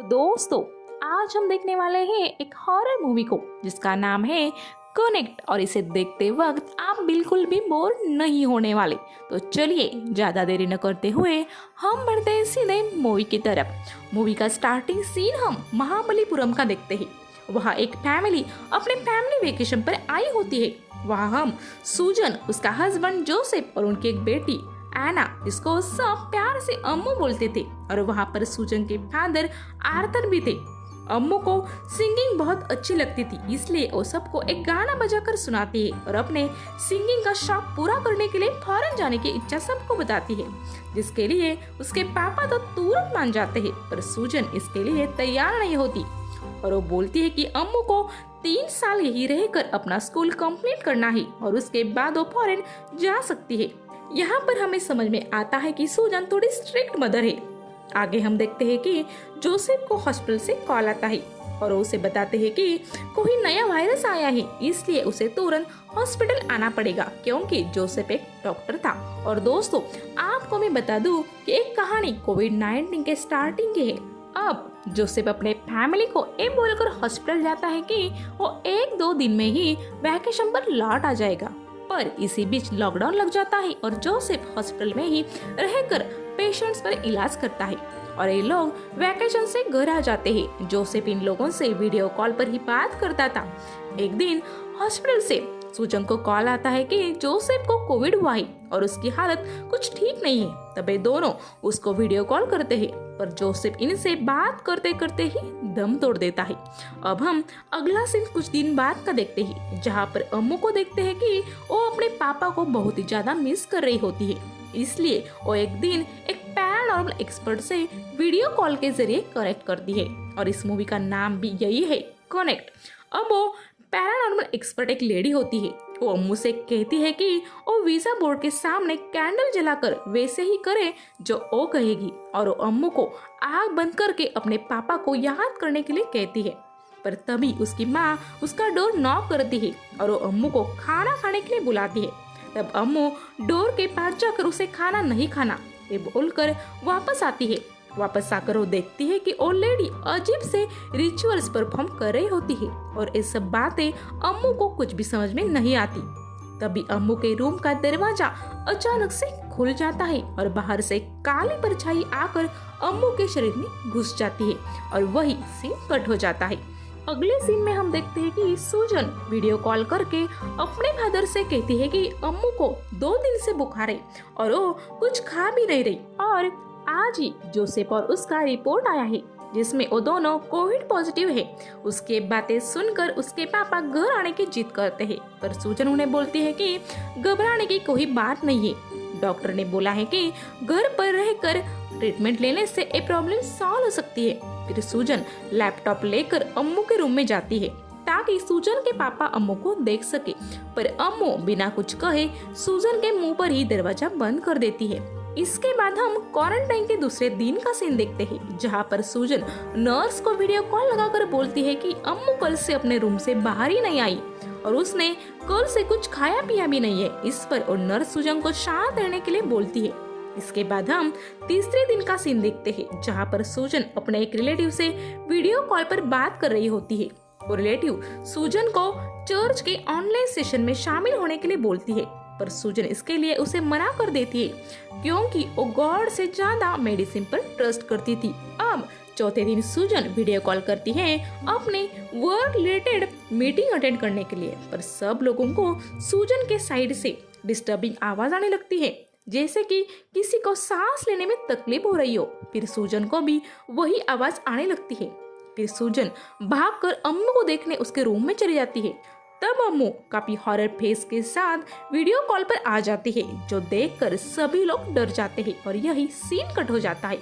दोस्तों, आज हम देखने वाले हैं एक हॉरर मूवी को जिसका नाम है कनेक्ट और इसे देखते वक्त आप बिल्कुल भी बोर नहीं होने वाले। तो चलिए ज्यादा देरी न करते हुए हम बढ़ते हैं सीधे मूवी की तरफ। मूवी का स्टार्टिंग सीन हम महाबलीपुरम का देखते हैं। वहाँ एक फैमिली अपने फैमिली वेकेशन पर आई होती है। वहाँ हम सूजन, उसका हस्बैंड जोसेफ और उनकी एक बेटी एना, जिसको सब प्यार से अम्मू बोलते थे, और वहाँ पर सूजन के फादर आर्थर भी थे। अम्मू को सिंगिंग बहुत अच्छी लगती थी, इसलिए वो सबको एक गाना बजाकर सुनाती है और अपने सिंगिंग का शौक पूरा करने के लिए फॉरेन जाने की इच्छा सबको बताती है, जिसके लिए उसके पापा तो तुरंत मान जाते हैं। पर सूजन इसके लिए तैयार नहीं होती और वो बोलती है कि अम्मू को 3 साल यही रहकर अपना स्कूल कंप्लीट करना है और उसके बाद वो फॉरेन जा सकती है। यहाँ पर हमें समझ में आता है कि सूजन थोड़ी स्ट्रिक्ट मदर है। आगे हम देखते हैं कि जोसेफ को हॉस्पिटल से कॉल आता है और उसे बताते हैं कि कोई नया वायरस आया है, इसलिए उसे तुरंत हॉस्पिटल आना पड़ेगा, क्योंकि जोसेफ एक डॉक्टर था। और दोस्तों, आपको मैं बता दूं कि एक कहानी कोविड-19 के स्टार्टिंग की है। अब जोसेफ अपने फैमिली को ये बोलकर हॉस्पिटल जाता है कि वो 1-2 दिन में ही वैकेशन पर लौट आ जाएगा। पर इसी बीच लॉकडाउन लग जाता है और जोसेफ हॉस्पिटल में ही रहकर पेशेंट्स पर इलाज करता है और ये लोग वैकेशन से घर आ जाते हैं। जोसेफ इन लोगों से वीडियो कॉल पर ही बात करता था। एक दिन हॉस्पिटल से सूजन को कॉल आता है कि जोसेफ को कोविड हुआ है और उसकी हालत कुछ ठीक नहीं है। तब ये दोनों उसको वीडियो कॉल करते हैं, पर जोसेफ इनसे बात करते करते ही दम तोड़ देता है। अब हम अगला सीन कुछ दिन बाद का देखते हैं, जहाँ पर अम्मू को देखते हैं कि वो अपने पापा को बहुत ही ज्यादा मिस कर रही होती है। इसलिए वो एक दिन एक पैरानॉर्मल एक्सपर्ट से वीडियो कॉल के जरिए कनेक्ट करती है और इस मूवी का नाम भी यही है, कनेक्ट। अब वो पैरानॉर्मल एक्सपर्ट एक लेडी होती है। वो अम्मू से कहती है कि वो वीजा बोर्ड के सामने कैंडल जलाकर वैसे ही करे जो वो कहेगी, और वो अम्मू को आग बंद करके अपने पापा को याद करने के लिए कहती है। पर तभी उसकी माँ उसका डोर नॉक करती है और वो अम्मू को खाना खाने के लिए बुलाती है। तब अम्मू डोर के पास जाकर उसे खाना नहीं खाना ये बोलकर वापस आती है। वापस आकर वो देखती है कि वो लेडी अजीब से रिचुअल्स परफॉर्म कर रही होती है और ये सब बातें अम्मू को कुछ भी समझ में नहीं आती। तभी अम्मू के रूम का दरवाजा अचानक से खुल जाता है और बाहर से काली परछाई आकर अम्मू के शरीर में घुस जाती है और वही सीन कट हो जाता है। अगले सीन में हम देखते हैं कि सूजन वीडियो कॉल करके अपने फादर से कहती है कि अम्मू को 2 दिन से बुखार है और वो कुछ खा भी नहीं रही, और आज ही जोसेफ और उसका रिपोर्ट आया है जिसमें वो दोनों कोविड पॉजिटिव है। उसके बातें सुनकर उसके पापा घर आने की जिद करते हैं, पर सूजन उन्हें बोलती है कि घबराने की कोई बात नहीं है। डॉक्टर ने बोला है कि घर पर रहकर ट्रीटमेंट लेने से ये प्रॉब्लम सॉल्व हो सकती है। फिर सूजन लैपटॉप लेकर अम्मू के रूम में जाती है ताकि सूजन के पापा अम्मू को देख सके, पर अम्मू बिना कुछ कहे सूजन के मुंह पर ही दरवाजा बंद कर देती है। इसके बाद हम क्वारंटाइन के दूसरे दिन का सीन देखते हैं, जहाँ पर सूजन नर्स को वीडियो कॉल लगाकर बोलती है कि अम्मू कल से अपने रूम से बाहर ही नहीं आई और उसने कल से कुछ खाया पिया भी नहीं है। इस पर और नर्स सूजन को शांत रहने के लिए बोलती है। इसके बाद हम तीसरे दिन का सीन देखते हैं, जहाँ पर सूजन अपने एक रिलेटिव से वीडियो कॉल पर बात कर रही होती है। वो रिलेटिव सूजन को चर्च के ऑनलाइन सेशन में शामिल होने के लिए बोलती है, पर सूजन इसके लिए उसे मना कर देती है क्योंकि वो गॉड से ज्यादा मेडिसिन पर ट्रस्ट करती थी। अब चौथे दिन सूजन वीडियो कॉल करती है अपने वर्क रिलेटेड मीटिंग अटेंड करने के लिए, पर सब लोगों को सूजन के साइड से डिस्टर्बिंग आवाज आने लगती है, जैसे कि किसी को सांस लेने में तकलीफ हो रही हो। फिर सूजन को भी वही आवाज आने लगती है। फिर सूजन भागकर अम्मू को देखने उसके रूम में चली जाती है। तब अम्मू काफी हॉरर फेस के साथ वीडियो कॉल पर आ जाती है, जो देखकर सभी लोग डर जाते हैं और यही सीन कट हो जाता है।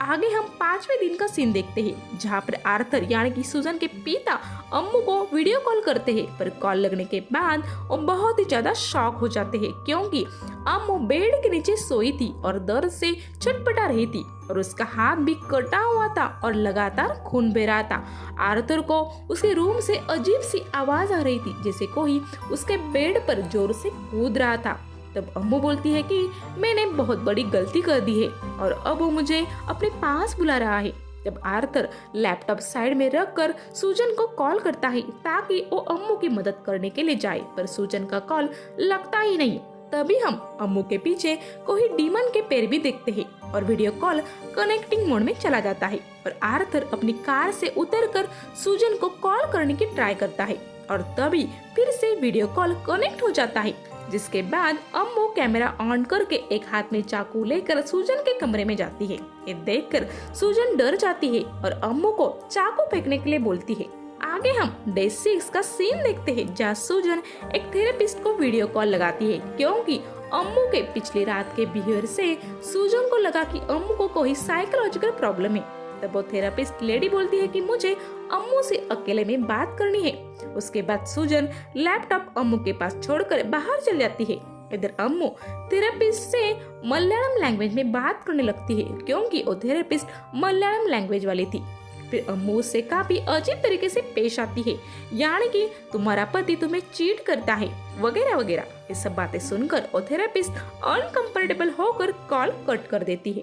आगे हम 5वें दिन का सीन देखते हैं, जहाँ पर आर्थर यानी कि सूजन के पिता अम्मू को वीडियो कॉल करते हैं, पर कॉल लगने के बाद वो बहुत ही ज्यादा शॉक हो जाते हैं क्योंकि अम्मू बेड के नीचे सोई थी और दर्द से छटपटा रही थी और उसका हाथ भी कटा हुआ था और लगातार खून बह रहा था। आर्थर को उसके रूम से अजीब सी आवाज आ रही थी, जैसे कोई उसके बेड पर जोर से कूद रहा था। तब अम्मू बोलती है कि मैंने बहुत बड़ी गलती कर दी है और अब वो मुझे अपने पास बुला रहा है। तब आर्थर लैपटॉप साइड में रखकर सूजन को कॉल करता है ताकि वो अम्मू की मदद करने के लिए जाए, पर सूजन का कॉल लगता ही नहीं। तभी हम अम्मू के पीछे कोई डीमन के पैर भी देखते हैं और वीडियो कॉल कनेक्टिंग मोड में चला जाता है और आर्थर अपनी कार से उतरकर सूजन को कॉल करने की ट्राई करता है और तभी फिर से वीडियो कॉल कनेक्ट हो जाता है, जिसके बाद अम्मू कैमरा ऑन करके एक हाथ में चाकू लेकर सूजन के कमरे में जाती है। ये देखकर सूजन डर जाती है और अम्मू को चाकू फेंकने के लिए बोलती है। आगे हम डे 6 का सीन देखते हैं जहाँ सूजन एक थेरेपिस्ट को वीडियो कॉल लगाती है क्योंकि अम्मू के पिछली रात के बिहेवियर से सूजन को लगा कि अम्मू को कोई साइकोलॉजिकल प्रॉब्लम है। तब वो थेरेपिस्ट लेडी बोलती है कि मुझे अम्मू से अकेले में बात करनी है। उसके बाद सूजन लैपटॉप अम्मू के पास छोड़कर बाहर चल जाती है। इधर अम्मू थेरेपिस्ट से मलयालम लैंग्वेज में बात करने लगती है क्योंकि वो थेरेपिस्ट मलयालम लैंग्वेज वाली थी। फिर अम्मू उससे काफी अजीब तरीके से पेश आती है, यानी कि तुम्हारा पति तुम्हें चीट करता है वगैरह वगैरह। ये सब बातें सुनकर वो थेरेपिस्ट अनकंफर्टेबल होकर कॉल कट कर देती है।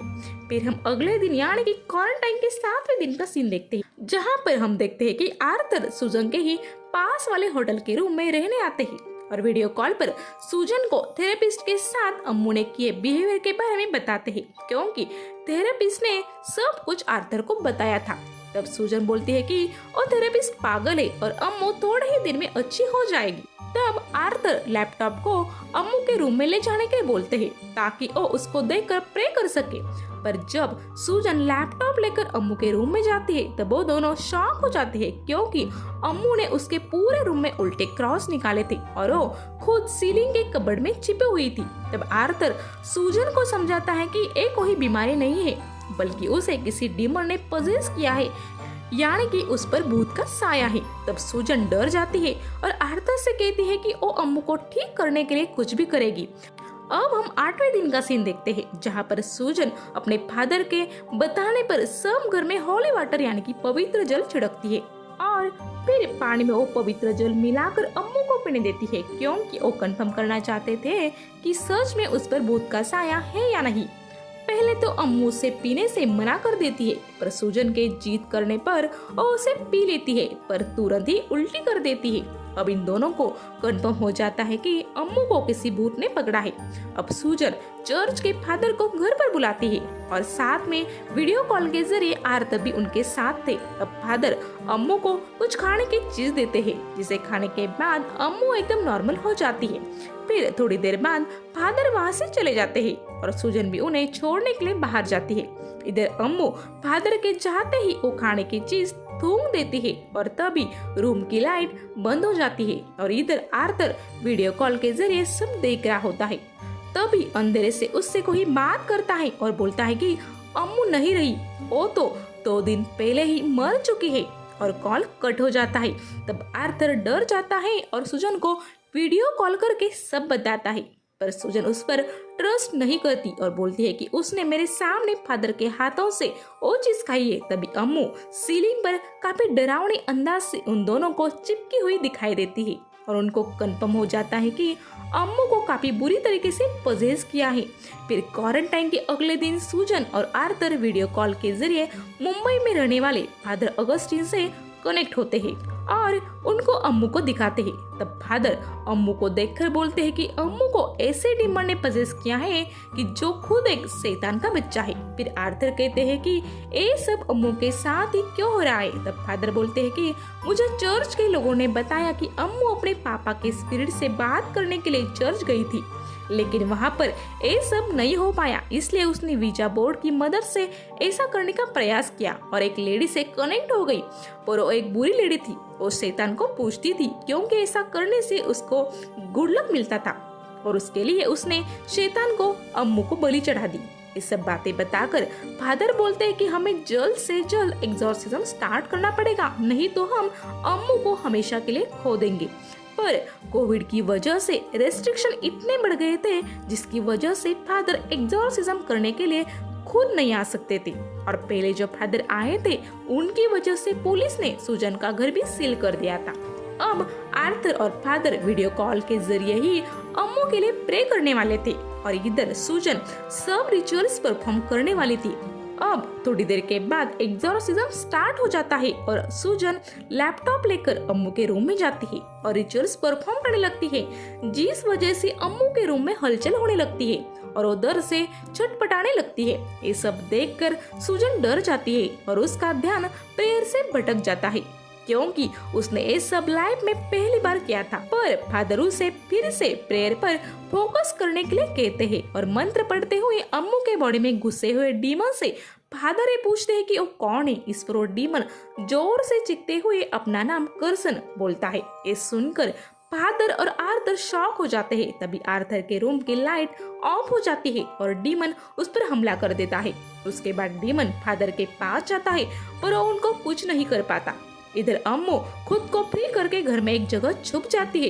फिर हम अगले दिन यानी कि क्वारंटाइन के 7वें दिन का सीन देखते हैं जहाँ पर हम देखते हैं कि आर्थर सूजन के ही पास वाले होटल के रूम में रहने आते हैं और वीडियो कॉल पर सूजन को थेरेपिस्ट के साथ अम्मू ने किए बिहेवियर के बारे में बताते हैं क्योंकि थेरेपिस्ट ने सब कुछ आर्थर को बताया था। तब सूजन बोलती है कि वो थेरेपिस्ट पागल है और अम्मू थोड़े ही दिन में अच्छी हो जाएगी। तब आर्थर लैपटॉप को अम्मू के रूम में ले जाने के लिए बोलते हैं ताकि वो उसको देखकर प्रे कर सके। पर जब सूजन लैपटॉप लेकर अम्मू के रूम में जाती है तब वो दोनों शॉक हो जाते हैं क्योंकि अम्मू ने उसके पूरे रूम में उल्टे क्रॉस निकाले थे और वो खुद सीलिंग के कबर्ड में छिपी हुई थी। तब आर्थर सूजन को समझाता है कि ये कोई बीमारी नहीं है बल्कि उसे किसी डीमन ने पजेस किया है, यानी कि उस पर भूत का साया है। तब सूजन डर जाती है और आर्थर से कहती है कि वो अम्मू को ठीक करने के लिए कुछ भी करेगी। अब हम 8वें दिन का सीन देखते हैं जहाँ पर सूजन अपने फादर के बताने पर सब घर में हॉली वाटर यानी कि पवित्र जल छिड़कती है और फिर पानी में वो पवित्र जल मिलाकर अम्मू को पीने देती है क्योंकि वो कंफर्म करना चाहते थे कि सच में उस पर भूत का साया है या नहीं। पहले तो अम्मू उसे पीने से मना कर देती है पर सूजन के जीत करने पर वो उसे पी लेती है पर तुरंत ही उल्टी कर देती है। अब इन दोनों को कंफर्म हो जाता है कि अम्मू को किसी भूत ने पकड़ा है। अब सूजन चर्च के फादर को घर पर बुलाती है और साथ में वीडियो कॉल के जरिए आर्थर भी उनके साथ थे। अब फादर अम्मू को कुछ खाने की चीज देते हैं जिसे खाने के बाद अम्मू एकदम नॉर्मल हो जाती है। फिर थोड़ी देर बाद फादर वहाँ से चले जाते हैं और सूजन भी उन्हें छोड़ने के लिए बाहर जाती है। इधर अम्मू फादर के चाहते ही वो खाने की चीज थूक देती है और तभी रूम की लाइट बंद हो जाती है और इधर आर्थर वीडियो कॉल के जरिए सब देख रहा होता है। तभी अंधेरे से उससे कोई बात करता है और बोलता है कि अम्मू नहीं रही, वो तो 2 दिन पहले ही मर चुकी है और कॉल कट हो जाता है। तब आर्थर डर जाता है और सूजन को वीडियो कॉल करके सब बताता है पर सूजन उस पर ट्रस्ट नहीं करती और बोलती है कि उसने मेरे सामने फादर के हाथों से वो चीज खाई है। तभी अम्मू सीलिंग पर काफी डरावनी अंदाज से उन दोनों को चिपकी हुई दिखाई देती है और उनको कंफर्म हो जाता है कि अम्मू को काफी बुरी तरीके से पजेस किया है। फिर क्वारंटाइन के अगले दिन सूजन और आर्थर वीडियो कॉल के जरिए मुंबई में रहने वाले फादर अगस्टिन से कनेक्ट होते हैं और उनको अम्मू को दिखाते हैं। तब फादर अम्मू को देखकर बोलते हैं कि अम्मू को ऐसे डीमन ने पजेस किया है कि जो खुद एक शैतान का बच्चा है। फिर आर्थर कहते हैं कि ये सब अम्मू के साथ ही क्यों हो रहा है। तब फादर बोलते हैं कि मुझे चर्च के लोगों ने बताया कि अम्मू अपने पापा के स्पिरिट से बात करने के लिए चर्च गई थी लेकिन वहाँ पर ये सब नहीं हो पाया, इसलिए उसने वीजा बोर्ड की मदद से ऐसा करने का प्रयास किया और एक लेडी से कनेक्ट हो गई। पर वो एक बुरी लेडी थी, वो शैतान को पूछती थी क्योंकि ऐसा करने से उसको गुड लक मिलता था और उसके लिए उसने शैतान को अम्मू को बलि चढ़ा दी। ये सब बातें बताकर फादर बोलते हैं कि हमें जल्द से जल्द एग्जॉर्सिज्म स्टार्ट करना पड़ेगा, नहीं तो हम अम्मू को हमेशा के लिए खो देंगे। पर कोविड की वजह से रेस्ट्रिक्शन इतने बढ़ गए थे जिसकी वजह से फादर एग्जॉर्सिज्म करने के लिए खुद नहीं आ सकते थे और पहले जो फादर आए थे उनकी वजह से पुलिस ने सूजन का घर भी सील कर दिया था। अब आर्थर और फादर वीडियो कॉल के जरिए ही अम्मू के लिए प्रे करने वाले थे और इधर सूजन सब रिचुअल्स परफॉर्म करने वाली थी। अब थोड़ी देर के बाद एग्जॉर्सिज्म स्टार्ट हो जाता है और सूजन लैपटॉप लेकर अम्मू के रूम में जाती है और रिचुअल्स परफॉर्म करने लगती है, जिस वजह से अम्मू के रूम में हलचल होने लगती है और वो डर से छटपटाने लगती है। ये सब देखकर सूजन डर जाती है और उसका ध्यान प्रेयर से भटक जाता है, क्योंकि उसने ये सब लाइफ में पहली बार किया था। पर फादर उसे फिर से प्रेयर पर फोकस करने के लिए कहते हैं और मंत्र पढ़ते हुए अम्मू के बॉडी में घुसे हुए डीमन से फादर ये पूछते हैं कि वो कौन है। इस पर वो डीमन जोर से चीखते हुए अपना नाम कर्सन बोलता है। ये सुनकर फादर और आर्थर शॉक हो जाते हैं। तभी आर्थर के रूम की लाइट ऑफ हो जाती है और डीमन उस पर हमला कर देता है। उसके बाद डीमन फादर के पास जाता है पर वो उनको कुछ नहीं कर पाता। इधर अम्मू खुद को फ्री करके घर में एक जगह छुप जाती है,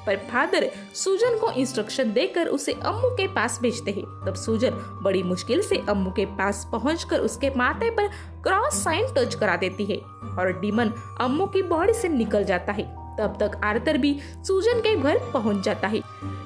पर फादर सूजन को इंस्ट्रक्शन देकर उसे अम्मू के पास भेजते हैं। तब सूजन बड़ी मुश्किल से अम्मू के पास पहुंचकर उसके माथे पर क्रॉस साइन टच करा देती है और डीमन अम्मू की बॉडी से निकल जाता है। तब तक आर्थर भी सूजन के घर पहुंच जाता है।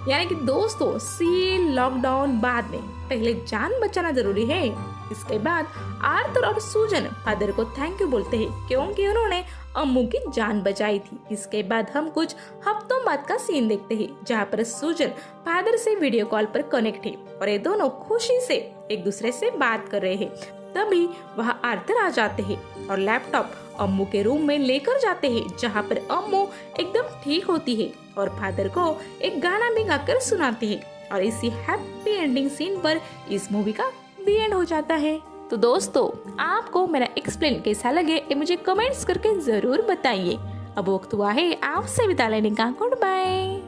यानी कि दोस्तों, सील लॉकडाउन बाद में पहले जान बचाना जरूरी है। इसके बाद आर्थर और सूजन फादर को थैंक यू बोलते हैं, क्योंकि उन्होंने अम्मू की जान बचाई थी। इसके बाद हम कुछ हफ्तों बाद का सीन देखते हैं, जहाँ पर सूजन फादर से वीडियो कॉल पर कनेक्ट है और ये दोनों खुशी से एक दूसरे से बात कर रहे हैं। तभी वहाँ आर्थर आ जाते हैं और लैपटॉप अम्मू के रूम में लेकर जाते हैं, जहाँ पर अम्मू एकदम ठीक होती है और फादर को एक गाना भी गाकर सुनाती है। और इसी हैप्पी एंडिंग सीन पर इस मूवी का दी एंड हो जाता है। तो दोस्तों, आपको मेरा एक्सप्लेन कैसा लगे ये मुझे कमेंट्स करके जरूर बताइए। अब वक्त हुआ है आपसे विदा लेने का। Good bye.